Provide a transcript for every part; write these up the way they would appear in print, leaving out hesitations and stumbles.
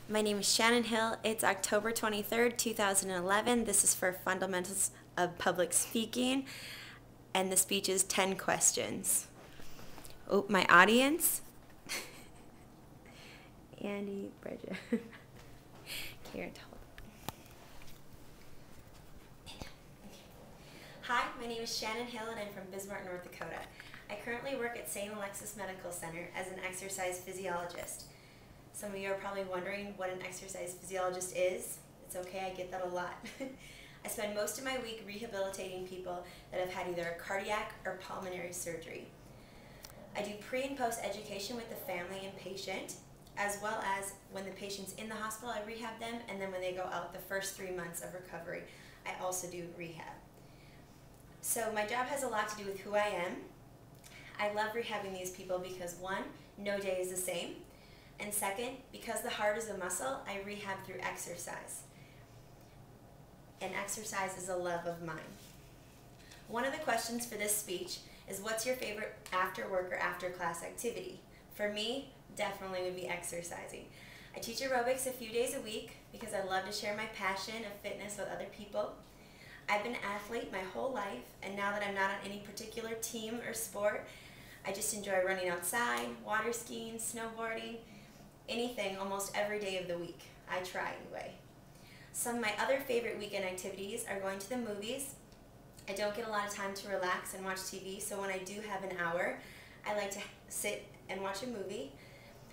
My name is Shannon Hill. It's October 23rd, 2011. This is for Fundamentals of Public Speaking, and the speech is 10 questions. Oh, my audience. Andy, Bridget, Karen, hold. Hi, my name is Shannon Hill, and I'm from Bismarck, North Dakota. I currently work at St. Alexis Medical Center as an exercise physiologist. Some of you are probably wondering what an exercise physiologist is. It's okay, I get that a lot. I spend most of my week rehabilitating people that have had either cardiac or pulmonary surgery. I do pre and post education with the family and patient, as well as when the patient's in the hospital, I rehab them, and then when they go out the first 3 months of recovery, I also do rehab. So my job has a lot to do with who I am. I love rehabbing these people because one, no day is the same. And second, because the heart is a muscle, I rehab through exercise. And exercise is a love of mine. One of the questions for this speech is, what's your favorite after work or after class activity? For me, definitely would be exercising. I teach aerobics a few days a week because I love to share my passion of fitness with other people. I've been an athlete my whole life, and now that I'm not on any particular team or sport, I just enjoy running outside, water skiing, snowboarding, anything almost every day of the week. I try anyway. Some of my other favorite weekend activities are going to the movies. I don't get a lot of time to relax and watch TV, so when I do have an hour, I like to sit and watch a movie.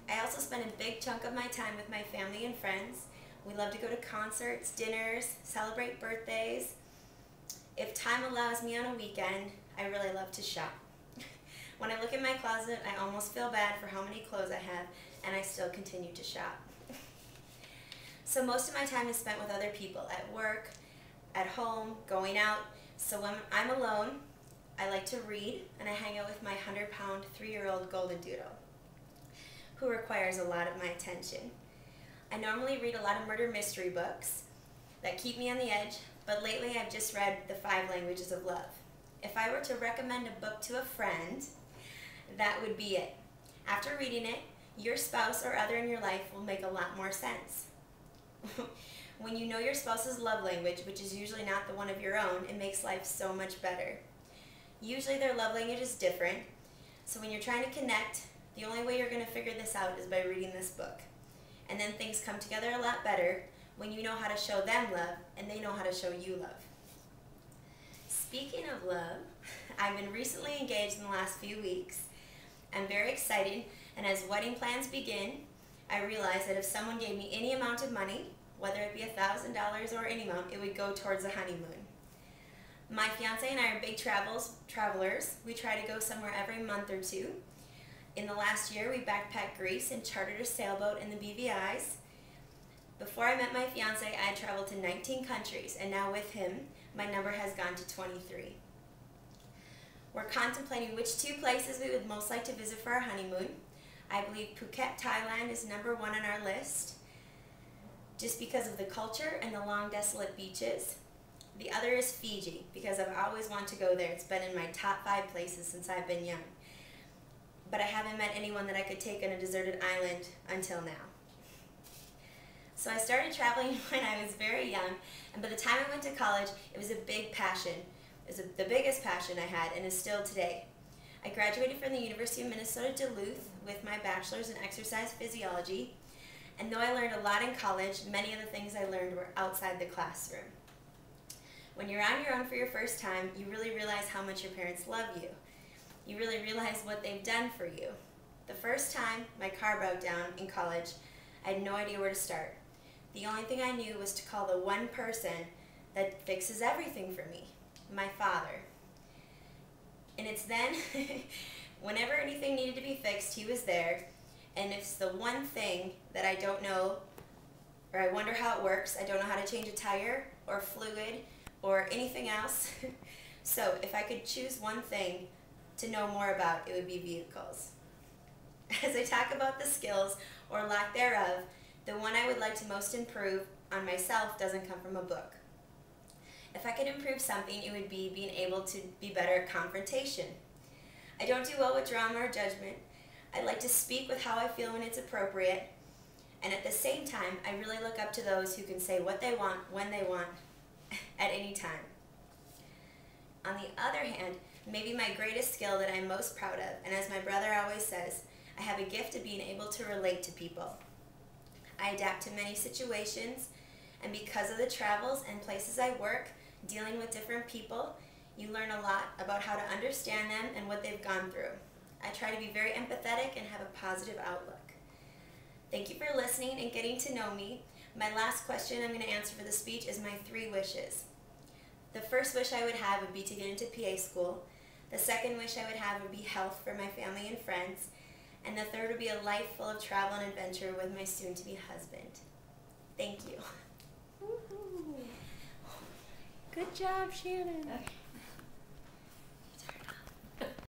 I also spend a big chunk of my time with my family and friends. We love to go to concerts, dinners, celebrate birthdays. If time allows me on a weekend, I really love to shop. When I look in my closet, I almost feel bad for how many clothes I have, and I still continue to shop. So most of my time is spent with other people, at work, at home, going out. So when I'm alone, I like to read, and I hang out with my 100-pound, 3-year-old golden doodle, who requires a lot of my attention. I normally read a lot of murder mystery books that keep me on the edge, but lately I've just read The 5 Languages of Love. If I were to recommend a book to a friend, that would be it. After reading it, your spouse or other in your life will make a lot more sense. When you know your spouse's love language, which is usually not the one of your own, it makes life so much better. Usually their love language is different, so when you're trying to connect, the only way you're going to figure this out is by reading this book. And then things come together a lot better when you know how to show them love and they know how to show you love. Speaking of love, I've been recently engaged in the last few weeks. I'm very excited, and as wedding plans begin, I realized that if someone gave me any amount of money, whether it be $1,000 or any amount, it would go towards a honeymoon. My fiance and I are big travelers. We try to go somewhere every month or two. In the last year, we backpacked Greece and chartered a sailboat in the BVI's. Before I met my fiance, I had traveled to 19 countries, and now with him, my number has gone to 23. We're contemplating which 2 places we would most like to visit for our honeymoon. I believe Phuket, Thailand is number 1 on our list, just because of the culture and the long, desolate beaches. The other is Fiji, because I've always wanted to go there. It's been in my top 5 places since I've been young. But I haven't met anyone that I could take on a deserted island until now. So I started traveling when I was very young, and by the time I went to college, it was a big passion. It was the biggest passion I had, and is still today. I graduated from the University of Minnesota Duluth with my bachelor's in exercise physiology, and though I learned a lot in college, many of the things I learned were outside the classroom. When you're on your own for your first time, you really realize how much your parents love you. You really realize what they've done for you. The first time my car broke down in college, I had no idea where to start. The only thing I knew was to call the one person that fixes everything for me, my father. And it's then, whenever anything needed to be fixed, he was there. And if it's the one thing that I don't know, or I wonder how it works, I don't know how to change a tire or fluid or anything else. So if I could choose one thing to know more about, it would be vehicles. As I talk about the skills, or lack thereof, the one I would like to most improve on myself doesn't come from a book. If I could improve something, it would be being able to be better at confrontation. I don't do well with drama or judgment. I like to speak with how I feel when it's appropriate, And at the same time, I really look up to those who can say what they want, when they want, at any time. On the other hand, maybe my greatest skill that I'm most proud of, and as my brother always says, I have a gift of being able to relate to people. I adapt to many situations, and because of the travels and places I work, dealing with different people, you learn a lot about how to understand them and what they've gone through. I try to be very empathetic and have a positive outlook. Thank you for listening and getting to know me. My last question I'm going to answer for the speech is my 3 wishes. The first wish I would have would be to get into PA school. The second wish I would have would be health for my family and friends. And the third would be a life full of travel and adventure with my soon-to-be husband. Thank you. Woo-hoo. Good job, Shannon. Okay.